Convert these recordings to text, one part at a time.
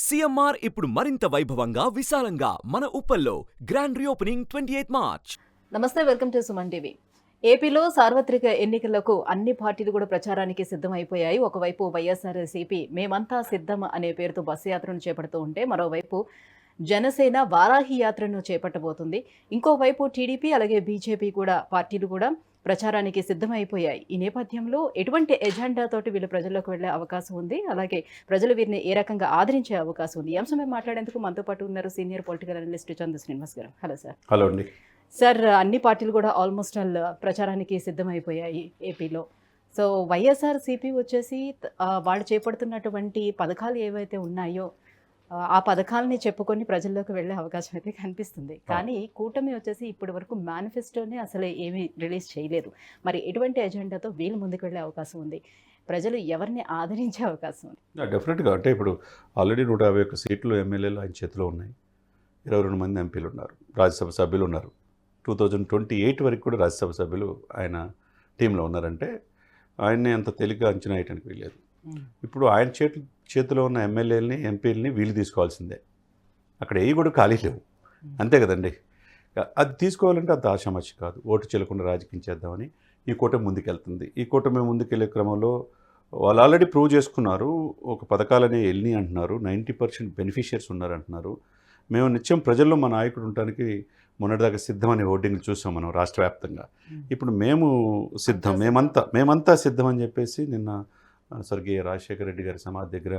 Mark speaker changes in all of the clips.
Speaker 1: CMR ఇప్పుడు మరింత వైభవంగా విశాలంగా మన ఉప్పల్లో గ్రాండ్ రీఓపెనింగ్ 28 మార్చ్.
Speaker 2: నమస్తే, వెల్కమ్ టు సుమన్ టీవీ. ఏపీలో సార్వత్రిక ఎన్నికలకు అన్ని పార్టీలు కూడా ప్రచారానికి సిద్ధమైపోయాయి. ఒకవైపు వైఎస్ఆర్సీపీ మేమంతా సిద్ధం అనే పేరుతో బస్సు యాత్రను చేపడుతూ ఉంటే, మరోవైపు జనసేన వారాహి యాత్రను చేపట్టబోతుంది. ఇంకోవైపు టీడీపీ అలాగే బీజేపీ కూడా పార్టీలు కూడా ప్రచారానికి సిద్ధమైపోయాయి. ఈ నేపథ్యంలో ఎటువంటి ఎజెండాతోటి వీళ్ళు ప్రజల్లోకి వెళ్లే అవకాశం ఉంది, అలాగే ప్రజలు వీరిని ఏ రకంగా ఆదరించే అవకాశం ఉంది, ఈ అంశమే మాట్లాడేందుకు మనతో పాటు ఉన్నారు senior political analyst Chandu Srinivas garu. Hello sir.
Speaker 3: Hello అండి.
Speaker 2: సార్, అన్ని పార్టీలు కూడా ఆల్మోస్ట్ ప్రచారానికి సిద్ధమైపోయాయి ఏపీలో. సో వైఎస్ఆర్సీపీ వచ్చేసి వాళ్ళు చేపడుతున్నటువంటి పథకాలు ఏవైతే ఉన్నాయో ఆ పథకాలని చెప్పుకొని ప్రజల్లోకి వెళ్ళే అవకాశం అయితే కనిపిస్తుంది. కానీ కూటమి వచ్చేసి ఇప్పటి వరకు మేనిఫెస్టోని అసలు ఏమీ రిలీజ్ చేయలేదు. మరి ఎటువంటి ఎజెండాతో వీళ్ళు ముందుకు వెళ్ళే అవకాశం ఉంది, ప్రజలు ఎవరిని ఆదరించే అవకాశం ఉంది?
Speaker 3: డెఫినెట్గా అంటే ఇప్పుడు ఆల్రెడీ 151 సీట్లు ఎమ్మెల్యేలు ఆయన చేతిలో ఉన్నాయి. 22 మంది ఎంపీలు ఉన్నారు, రాజ్యసభ సభ్యులు ఉన్నారు. 2028 వరకు కూడా రాజ్యసభ సభ్యులు ఆయన టీంలో ఉన్నారంటే ఆయన్ని అంత తేలిగ్గా అంచనా వేయడానికి వీల్లేదు. ఇప్పుడు ఆయన చేతిలో ఉన్న ఎమ్మెల్యేలని ఎంపీలని వీళ్ళు తీసుకోవాల్సిందే. అక్కడ ఏవి కూడా ఖాళీ లేవు, అంతే కదండి. అది తీసుకోవాలంటే అంత ఆషామాషి కాదు. ఓటు చెల్లకుండా రాజకీయం చేద్దామని ఈ కూటమి ముందుకెళ్తుంది. ఈ కూటమి ముందుకెళ్లే క్రమంలో వాళ్ళు ఆల్రెడీ ప్రూవ్ చేసుకున్నారు. ఒక పథకాలనే వెళ్ళి అంటున్నారు, 90% బెనిఫిషియర్స్ ఉన్నారు అంటున్నారు. మేము నిత్యం ప్రజల్లో మా నాయకుడు ఉండటానికి మొన్నటిదాకా సిద్ధం అనే హోర్డింగ్లు చూసాం మనం రాష్ట్ర వ్యాప్తంగా. ఇప్పుడు మేము సిద్ధం, మేమంతా సిద్ధం అని చెప్పేసి నిన్న స్వర్గీయ రాజశేఖర రెడ్డి గారి సమాధి దగ్గర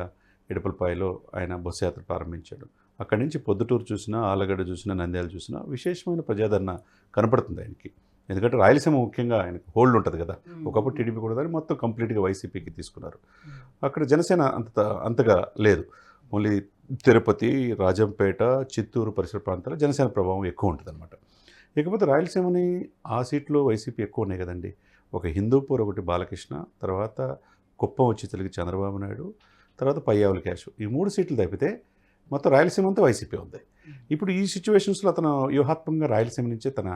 Speaker 3: ఇడపలపాయలో ఆయన బస్సు యాత్ర ప్రారంభించాడు. అక్కడి నుంచి పొద్దుటూరు చూసినా, ఆలగడ్డ చూసినా, నంద్యాల చూసినా విశేషమైన ప్రజాదరణ కనపడుతుంది ఆయనకి. ఎందుకంటే రాయలసీమ ముఖ్యంగా ఆయనకు హోల్డ్ ఉంటుంది కదా. ఒకప్పుడు టీడీపీ కూడా దాన్ని మొత్తం కంప్లీట్గా వైసీపీకి తీసుకున్నారు. అక్కడ జనసేన అంతగా లేదు. ఓన్లీ తిరుపతి, రాజంపేట, చిత్తూరు పరిసర ప్రాంతాల్లో జనసేన ప్రభావం ఎక్కువ ఉంటుంది అనమాట. ఇకపోతే రాయలసీమని ఆ సీట్లో వైసీపీ ఎక్కువ ఉన్నాయి కదండి. ఒక హిందూపూర్, ఒకటి బాలకృష్ణ, తర్వాత కుప్పం వచ్చి తెలుగు చంద్రబాబు నాయుడు, తర్వాత పయ్యావుల క్యాష్, ఈ 3 సీట్లు తప్పితే మొత్తం రాయలసీమ అంతా వైసీపీ ఉంది. ఇప్పుడు ఈ సిచ్యువేషన్స్లో అతను వ్యూహాత్మకంగా రాయలసీమ నుంచే తన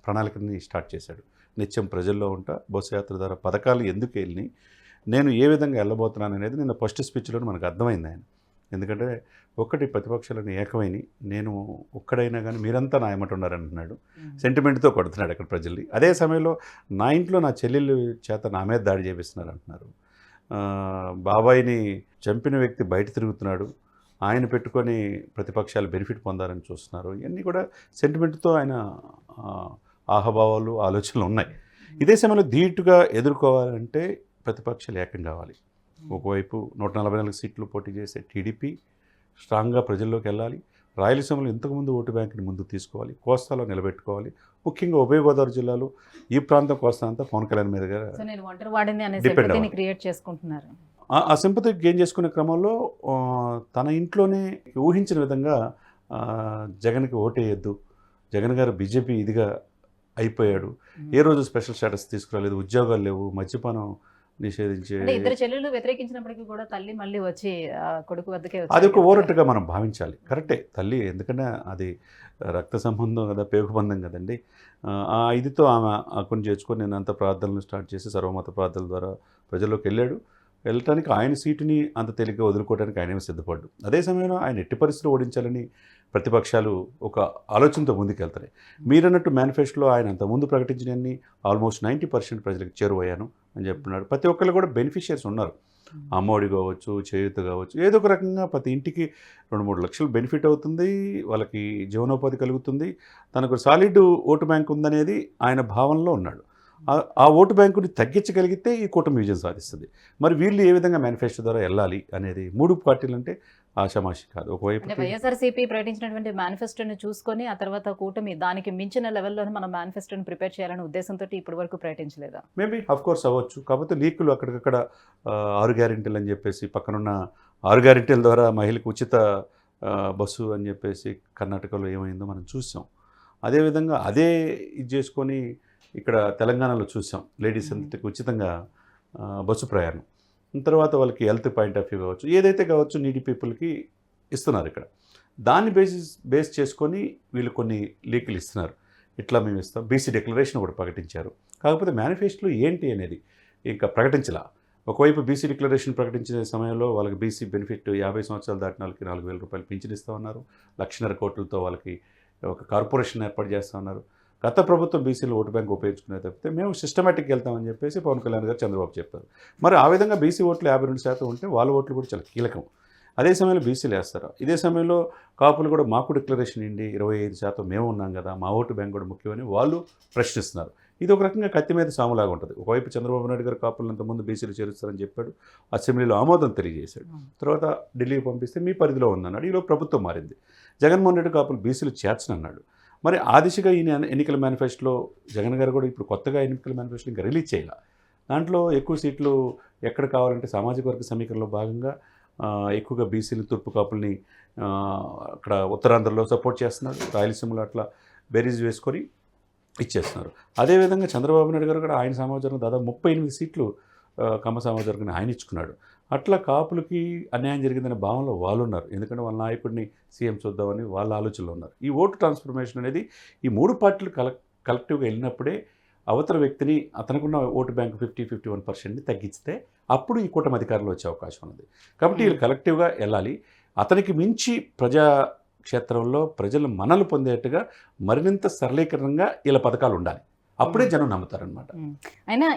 Speaker 3: ప్రణాళికని స్టార్ట్ చేశాడు. నిత్యం ప్రజల్లో ఉంటా, బస్సు యాత్ర ద్వారా పథకాలు ఎందుకు వెళ్ళి నేను ఏ విధంగా వెళ్ళబోతున్నాను అనేది నిన్న ఫస్ట్ స్పీచ్లో మనకు అర్థమైంది ఆయన. ఎందుకంటే ఒక్కటి ప్రతిపక్షాలను ఏకమైని నేను ఒక్కడైనా కానీ మీరంతా నా ఏమంట ఉన్నారంటున్నాడు. సెంటిమెంట్తో కొడుతున్నాడు అక్కడ ప్రజల్ని. అదే సమయంలో నా ఇంట్లో నా చెల్లెళ్ళు చేత నా మీద దాడి చేపిస్తున్నారు అంటున్నారు. బాబాయిని చంపిన వ్యక్తి బయట తిరుగుతున్నాడు, ఆయన పెట్టుకొని ప్రతిపక్షాలు బెనిఫిట్ పొందాలని చూస్తున్నారు. ఇవన్నీ కూడా సెంటిమెంట్తో ఆయన ఆహభావాలు, ఆలోచనలు ఉన్నాయి. ఇదే సమయంలో ధీటుగా ఎదుర్కోవాలంటే ప్రతిపక్షాలు ఏకం కావాలి. ఒకవైపు 144 సీట్లు పోటీ చేసే టీడీపీ స్ట్రాంగ్గా ప్రజల్లోకి వెళ్ళాలి. రాయలసీమలో ఇంతకుముందు ఓటు బ్యాంకుని ముందుకు తీసుకోవాలి, కోస్తాలో నిలబెట్టుకోవాలి. ముఖ్యంగా ఉభయ గోదావరి జిల్లాలో ఈ ప్రాంతం కోస్తా అంతా పవన్ కళ్యాణ్ మీదుగా
Speaker 2: క్రియేట్ చేసుకుంటున్నారు.
Speaker 3: ఆ సింపతి గెయిన్ చేసుకునే క్రమంలో తన ఇంట్లోనే ఊహించిన విధంగా జగన్కి ఓటేయద్దు, జగన్ గారు బీజేపీ ఇదిగా అయిపోయాడు, ఏ రోజు స్పెషల్ స్టేటస్ తీసుకురాలేదు, ఉద్యోగాలు లేవు, మద్యపానం నిషేధించే,
Speaker 2: ఇద్దరు చెల్లెలు వ్యతిరేకించినప్పటికీ కూడా తల్లి మళ్ళీ వచ్చి కొడుకు వద్దకే
Speaker 3: అది ఒక ఓరట్టుగా మనం భావించాలి. కరెక్టే తల్లి, ఎందుకంటే అది రక్త సంబంధం కదా, పేగుబంధం కదండి. ఆ ఇదితో ఆమె కొన్ని చేర్చుకొని నేను అంత ప్రార్థనలు స్టార్ట్ చేసి సర్వమత ప్రార్థనల ద్వారా ప్రజల్లోకి వెళ్ళటానికి ఆయన సీటుని అంత తేలిగ్గా వదులుకోవడానికి ఆయనేమో సిద్ధపడ్డు. అదే సమయంలో ఆయన ఎట్టి పరిస్థితులు ఓడించాలని ప్రతిపక్షాలు ఒక ఆలోచనతో ముందుకెళ్తాయి. మీరన్నట్టు మేనిఫెస్టోలో ఆయన అంత ముందు ప్రకటించినన్ని ఆల్మోస్ట్ 90% ప్రజలకు చేరువయ్యాను అని చెప్తున్నాడు. ప్రతి ఒక్కళ్ళు కూడా బెనిఫిషియర్స్ ఉన్నారు. అమ్మఒడి కావచ్చు, చేయూత కావచ్చు, ఏదో ఒక రకంగా ప్రతి ఇంటికి 2-3 లక్షలు బెనిఫిట్ అవుతుంది, వాళ్ళకి జీవనోపాధి కలుగుతుంది, తనకు సాలిడ్ ఓటు బ్యాంక్ ఉందనేది ఆయన భావనలో ఉన్నాడు. ఆ ఓటు బ్యాంకుని తగ్గించగలిగితే ఈ కూటమి విజయం సాధిస్తుంది. మరి వీళ్ళు ఏ విధంగా మేనిఫెస్టో ద్వారా వెళ్ళాలి అనేది 3 పార్టీలు అంటే ఆషామాషి కాదు. ఒకవైపు
Speaker 2: వైఎస్ఆర్సీపీ ప్రకటించినటువంటి మేనిఫెస్టోని చూసుకొని ఆ తర్వాత కూటమి దానికి మించిన లెవెల్లోనే మనం మేనిఫెస్టోని ప్రిపేర్ చేయాలనే ఉద్దేశంతో ఇప్పటి వరకు ప్రకటించలేదా?
Speaker 3: మేబీ కోర్స్ అవ్వచ్చు. కాకపోతే లీకులు అక్కడికక్కడ 6 గ్యారెంటీలు అని చెప్పేసి పక్కనున్న 6 గ్యారెంటీల ద్వారా మహిళకు ఉచిత బస్సు అని చెప్పేసి కర్ణాటకలో ఏమైందో మనం చూసాం. అదేవిధంగా అదే ఇది చేసుకొని ఇక్కడ తెలంగాణలో చూసాం, లేడీస్ అంతటికి ఉచితంగా బస్సు ప్రయాణం. తర్వాత వాళ్ళకి హెల్త్ పాయింట్ ఆఫ్ వ్యూ కావచ్చు, ఏదైతే కావచ్చు, నీడీ పీపుల్కి ఇస్తున్నారు. ఇక్కడ దాన్ని బేస్ చేసుకొని వీళ్ళు కొన్ని లీకులు ఇస్తున్నారు. ఇట్లా మేము ఇస్తాం, బీసీ డిక్లరేషన్ కూడా ప్రకటించారు. కాకపోతే మేనిఫెస్టోలో ఏంటి అనేది ఇంకా ప్రకటించలా. ఒకవైపు బీసీ డిక్లరేషన్ ప్రకటించిన సమయంలో వాళ్ళకి బీసీ బెనిఫిట్ 50 సంవత్సరాలు దాటిన వాళ్ళకి 4,000 రూపాయలు పింఛన్ ఇస్తూ ఉన్నారు. 1,50,000 కోట్లతో వాళ్ళకి ఒక కార్పొరేషన్ ఏర్పాటు చేస్తూ ఉన్నారు. గత ప్రభుత్వం బీసీలు ఓటు బ్యాంక్ ఉపయోగించుకునే తప్పితే మేము సిస్టమేటిక్గా వెళ్తామని చెప్పేసి పవన్ కళ్యాణ్ గారు చంద్రబాబు చెప్పారు. మరి ఆ విధంగా బీసీ ఓట్లు 52% ఉంటే వాళ్ళ ఓట్లు కూడా చాలా కీలకం. అదే సమయంలో బీసీలు వేస్తారు. ఇదే సమయంలో కాపులు కూడా మాకు డిక్లరేషన్ ఇండి 25% మేము ఉన్నాం కదా, మా ఓటు బ్యాంక్ కూడా ముఖ్యమని వాళ్ళు ప్రశ్నిస్తున్నారు. ఇది ఒక రకంగా కత్తి మీద సాములాగా ఉంటుంది. ఒకవైపు చంద్రబాబు నాయుడు గారు కాపులను అంతకుముందు బీసీలు చేరుస్తారని చెప్పాడు, అసెంబ్లీలో ఆమోదం తెలియజేశాడు. తర్వాత ఢిల్లీకి పంపిస్తే మీ పరిధిలో ఉందన్నాడు. ఈలో ప్రభుత్వం మారింది. జగన్మోహన్ రెడ్డి కాపులు బీసీలు చేర్చనన్నాడు. మరి ఆ దిశగా ఈయన ఎన్నికల మేనిఫెస్టోలో జగన్ గారు కూడా ఇప్పుడు కొత్తగా ఎన్నికల మేనిఫెస్టో ఇంకా రిలీజ్ చేయాలి. దాంట్లో ఎక్కువ సీట్లు ఎక్కడ కావాలంటే సామాజిక వర్గ సమీకరణలో భాగంగా ఎక్కువగా బీసీలు తూర్పు కాపుల్ని అక్కడ ఉత్తరాంధ్రలో సపోర్ట్ చేస్తున్నారు. రాయలసీమలో అట్లా బేరీజ్ వేసుకొని ఇచ్చేస్తున్నారు. అదేవిధంగా చంద్రబాబు నాయుడు గారు కూడా ఆయన సమాజం దాదాపు 38 సీట్లు కమ్మ సమాజం ఆయన ఇచ్చుకున్నాడు. అట్లా కాపులకి అన్యాయం జరిగిందనే భావనలో వాళ్ళు ఉన్నారు. ఎందుకంటే వాళ్ళ నాయకుడిని సీఎం చూద్దామని వాళ్ళ ఆలోచనలో ఉన్నారు. ఈ ఓటు ట్రాన్స్ఫర్మేషన్ అనేది ఈ 3 పార్టీలు కలెక్టివ్గా వెళ్ళినప్పుడే అవతల వ్యక్తిని అతనుకున్న ఓటు బ్యాంకు 51%ని తగ్గిస్తే అప్పుడు ఈ కూటమి అధికారంలో వచ్చే అవకాశం ఉంది. కాబట్టి వీళ్ళు కలెక్టివ్గా వెళ్ళాలి. అతనికి మించి ప్రజా క్షేత్రంలో ప్రజలు మనలు పొందేట్టుగా మరింత సరళీకరణంగా ఇలా పథకాలు ఉండాలి. అప్పుడే జనం నమ్ముతారనమాట.
Speaker 2: అయినా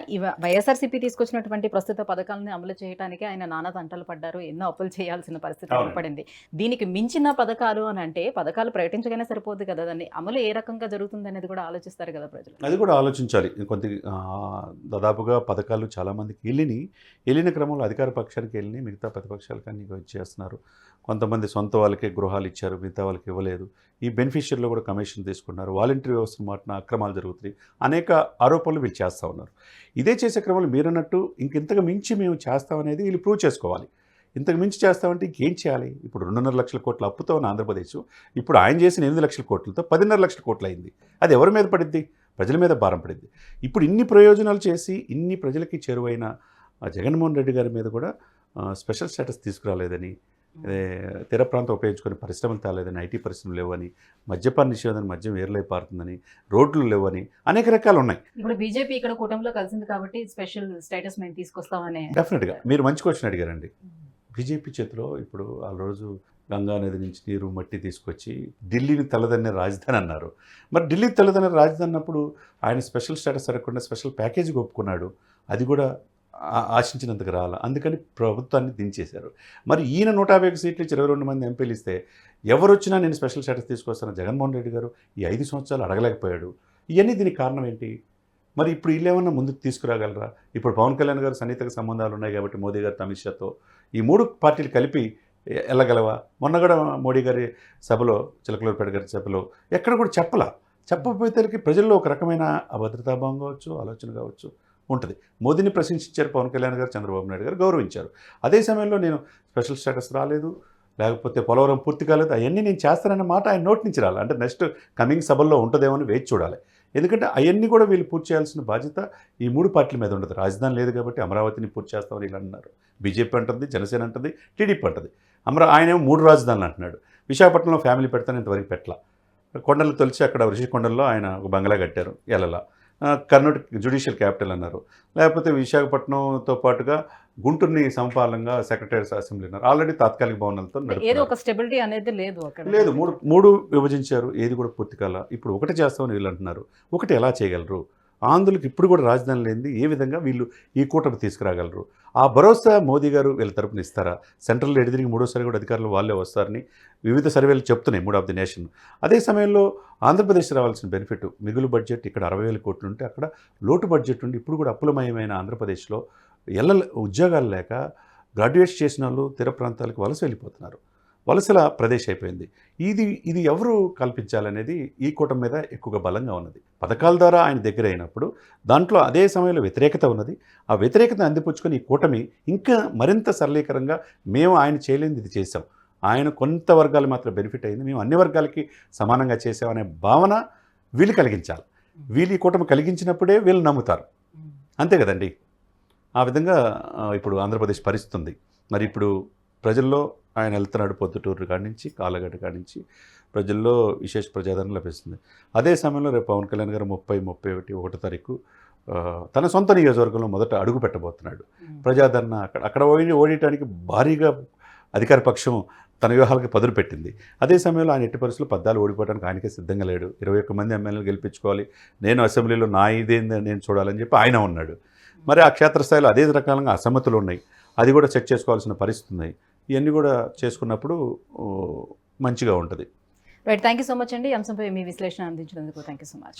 Speaker 2: వైఎస్ఆర్సీపీ తీసుకొచ్చినటువంటి ప్రస్తుత పథకాలను అమలు చేయడానికి ఆయన నానా తంటలు పడ్డారు. ఎన్నో అప్పులు చేయాల్సిన పరిస్థితి ఏర్పడింది. దీనికి మించిన పథకాలు అని అంటే పథకాలు ప్రకటించగానే సరిపోద్ది కదా, దాన్ని అమలు ఏ రకంగా జరుగుతుంది అనేది కూడా ఆలోచిస్తారు కదా ప్రజలు.
Speaker 3: అది కూడా ఆలోచించాలి. దాదాపుగా పథకాలు చాలామందికి వెళ్ళిన క్రమంలో అధికార పక్షానికి వెళ్ళి మిగతా ప్రతిపక్షాలకు అన్ని ఇచ్చేస్తున్నారు. కొంతమంది సొంత వాళ్ళకే గృహాలు ఇచ్చారు, మిగతా వాళ్ళకి ఇవ్వలేదు. ఈ బెనిఫిషియర్లో కూడా కమిషన్ తీసుకున్నారు. వాలంటీర్ వ్యవస్థ మాటన అక్రమాలు జరుగుతున్నాయి. అనేక ఆరోపణలు వీళ్ళు చేస్తూ ఉన్నారు. ఇదే చేసే క్రమంలో మీరన్నట్టు ఇంతకు మించి మేము చేస్తామనేది వీళ్ళు ప్రూవ్ చేసుకోవాలి. ఇంతకు మించి చేస్తామంటే ఇంకేం చేయాలి? ఇప్పుడు 2.5 లక్షల కోట్ల అప్పుతో ఉన్న ఆంధ్రప్రదేశ్ ఇప్పుడు ఆయన చేసిన 8 లక్షల కోట్లతో 10.5 లక్షల కోట్లు అయింది. అది ఎవరి మీద పడిద్ది? ప్రజల మీద భారం పడిద్ది. ఇప్పుడు ఇన్ని ప్రయోజనాలు చేసి ఇన్ని ప్రజలకి చేరువైన జగన్మోహన్ రెడ్డి గారి మీద కూడా స్పెషల్ స్టేటస్ తీసుకురాలేదని, తీర ప్రాంతం ఉపయోగించుకొని పరిశ్రమలు తేలేదని, ఐటీ పరిశ్రమలు లేవని, మద్యపాన నిషేధం, మద్యం ఏర్లై పారుతుందని, రోడ్లు లేవని అనేక రకాలు ఉన్నాయి.
Speaker 2: ఇప్పుడు బీజేపీ ఇక్కడ కూటమిలో కలిసింది కాబట్టి స్పెషల్ స్టేటస్ మేము తీసుకొస్తామని.
Speaker 3: డెఫినెట్గా మీరు మంచి క్వశ్చన్ అడిగారండి. బీజేపీ చేతిలో ఇప్పుడు ఆ రోజు గంగా నది నుంచి నీరు మట్టి తీసుకొచ్చి ఢిల్లీని తలదన్నే రాజధాని అన్నారు. మరి ఢిల్లీ తలదన్నే రాజధాని అన్నప్పుడు ఆయన స్పెషల్ స్టేటస్ అడగకుండా స్పెషల్ ప్యాకేజీకి ఒప్పుకున్నాడు. అది కూడా ఆశించినంతకు రాల. అందుకని ప్రభుత్వాన్ని దించేశారు. మరి ఈయన 151 సీట్లు ఇచ్చి 22 మంది ఎంపీలు ఇస్తే ఎవరు వచ్చినా నేను స్పెషల్ స్టేటస్ తీసుకొస్తాను జగన్మోహన్ రెడ్డి గారు ఈ 5 సంవత్సరాలు అడగలేకపోయాడు. ఇవన్నీ దీనికి కారణం ఏంటి? మరి ఇప్పుడు వీళ్ళేమన్నా ముందుకు తీసుకురాగలరా? ఇప్పుడు పవన్ కళ్యాణ్ గారు సన్నిహిత సంబంధాలు ఉన్నాయి కాబట్టి మోదీ గారు అమిత్ షాతో ఈ 3 పార్టీలు కలిపి వెళ్ళగలవా? మొన్న కూడా మోడీ గారి సభలో, చిలకలూరిపేట గారి సభలో ఎక్కడ కూడా చెప్పకపోయేసరికి ప్రజల్లో ఒక రకమైన అభద్రతాభావం కావచ్చు, ఆలోచన కావచ్చు ఉంటుంది. మోదీని ప్రశంసించారు పవన్ కళ్యాణ్ గారు, చంద్రబాబు నాయుడు గారు గౌరవించారు. అదే సమయంలో నేను స్పెషల్ స్టేటస్ రాలేదు, లేకపోతే పోలవరం పూర్తి కాలేదు, అవన్నీ నేను చేస్తానన్న మాట ఆయన నోటి నుంచి రాలి. అంటే నెక్స్ట్ కమింగ్ సభల్లో ఉంటుందేమో అని వేచి చూడాలి. ఎందుకంటే అవన్నీ కూడా వీళ్ళు పూర్తి చేయాల్సిన బాధ్యత ఈ 3 పార్టీల మీద ఉండదు. రాజధాని లేదు కాబట్టి అమరావతిని పూర్తి చేస్తామని వీళ్ళు అంటున్నారు. బీజేపీ అంటుంది, జనసేన అంటుంది, టీడీపీ అంటుంది. ఆయన ఏమో 3 రాజధానులు అంటున్నాడు. విశాఖపట్నంలో ఫ్యామిలీ పెడతాను, ఇంతవరకు పెట్టలా. కొండలు తొలిచి అక్కడ ఋషికొండల్లో ఆయన ఒక బంగ్లా కట్టారు, ఎలలా. కర్ణాటక జ్యుడిషియల్ క్యాపిటల్ అన్నారు. లేకపోతే విశాఖపట్నంతో పాటుగా గుంటూరుని సమపాలంగా సెక్రటరీ అసెంబ్లీ అన్నారు. ఆల్రెడీ తాత్కాలిక భవనాలతో
Speaker 2: ఏదో ఒక స్టెబిలిటీ అనేది లేదు అక్కడ.
Speaker 3: లేదు, మూడు విభజించారు, ఏది కూడా పూర్తి కాల. ఇప్పుడు ఒకటి చేస్తామని వీళ్ళు అంటున్నారు. ఒకటి ఎలా చేయగలరు? ఆంధ్రులకు ఇప్పుడు కూడా రాజధాని లేనిది ఏ విధంగా వీళ్ళు ఈ కూటమి తీసుకురాగలరు? ఆ భరోసా మోదీ గారు వీళ్ళ తరపున ఇస్తారా? సెంట్రల్ ఎడిదిరిగి 3వ కూడా అధికారులు వాళ్ళే వస్తారని వివిధ సర్వేలు చెప్తున్నాయి, 3 ఆఫ్ ది నేషన్. అదే సమయంలో ఆంధ్రప్రదేశ్ రావాల్సిన బెనిఫిట్ మిగులు బడ్జెట్ ఇక్కడ 60,000 కోట్లు ఉంటే అక్కడ లోటు బడ్జెట్ ఉండి ఇప్పుడు కూడా అప్పులమయమైన ఆంధ్రప్రదేశ్లో ఉద్యోగాలు లేక గ్రాడ్యుయేట్ చేసిన వాళ్ళు తీర ప్రాంతాలకు వలస వెళ్ళిపోతున్నారు. వలసల ప్రదేశ్ అయిపోయింది. ఇది ఎవరు కల్పించాలనేది ఈ కూటమి మీద ఎక్కువగా బలంగా ఉన్నది. పథకాల ద్వారా ఆయన దగ్గర అయినప్పుడు దాంట్లో అదే సమయంలో వ్యతిరేకత ఉన్నది. ఆ వ్యతిరేకత అందిపుచ్చుకొని ఈ కూటమి ఇంకా మరింత సరళీకరంగా మేము ఆయన చేయలేనిది ఇది చేసాం, ఆయన కొంత వర్గాలు మాత్రం బెనిఫిట్ అయింది, మేము అన్ని వర్గాలకి సమానంగా చేసామనే భావన వీళ్ళు కలిగించాలి. వీళ్ళు ఈ కూటమి కలిగించినప్పుడే వీళ్ళు నమ్ముతారు. అంతే కదండి. ఆ విధంగా ఇప్పుడు ఆంధ్రప్రదేశ్ పరిస్థితి ఉంది. మరి ఇప్పుడు ప్రజల్లో ఆయన వెళ్తున్నాడు, పొద్దుటూరు కాడి నుంచి కాళ్ళగడ్డ కాడి నుంచి ప్రజల్లో విశేష ప్రజాదరణ లభిస్తుంది. అదే సమయంలో రేపు పవన్ కళ్యాణ్ గారు 30, 31 తారీఖు తన సొంత నియోజకవర్గంలో మొదట అడుగు పెట్టబోతున్నాడు. ప్రజాదరణ అక్కడ ఓడటానికి భారీగా అధికార పక్షం తన వ్యూహాలకి పదులు పెట్టింది. అదే సమయంలో ఆయన ఎట్టి పరిస్థితుల్లో పద్దాలు ఓడిపోవడానికి ఆయనకే సిద్ధంగా లేడు. 21 మంది ఎమ్మెల్యేలు గెలిపించుకోవాలి, నేను అసెంబ్లీలో నా ఇదేంది నేను చూడాలని చెప్పి ఆయన ఉన్నాడు. మరి ఆ క్షేత్రస్థాయిలో అదే రకాలంగా అసమ్మతులు ఉన్నాయి, అది కూడా సెట్ చేసుకోవాల్సిన పరిస్థితి ఉన్నాయి. ఇవన్నీ కూడా చేసుకున్నప్పుడు మంచిగా ఉంటుంది.
Speaker 2: Right, thank you so much అండి. ఈ అంశంపై మీ విశ్లేషణ అందించినందుకు థ్యాంక్ యూ సో మచ్.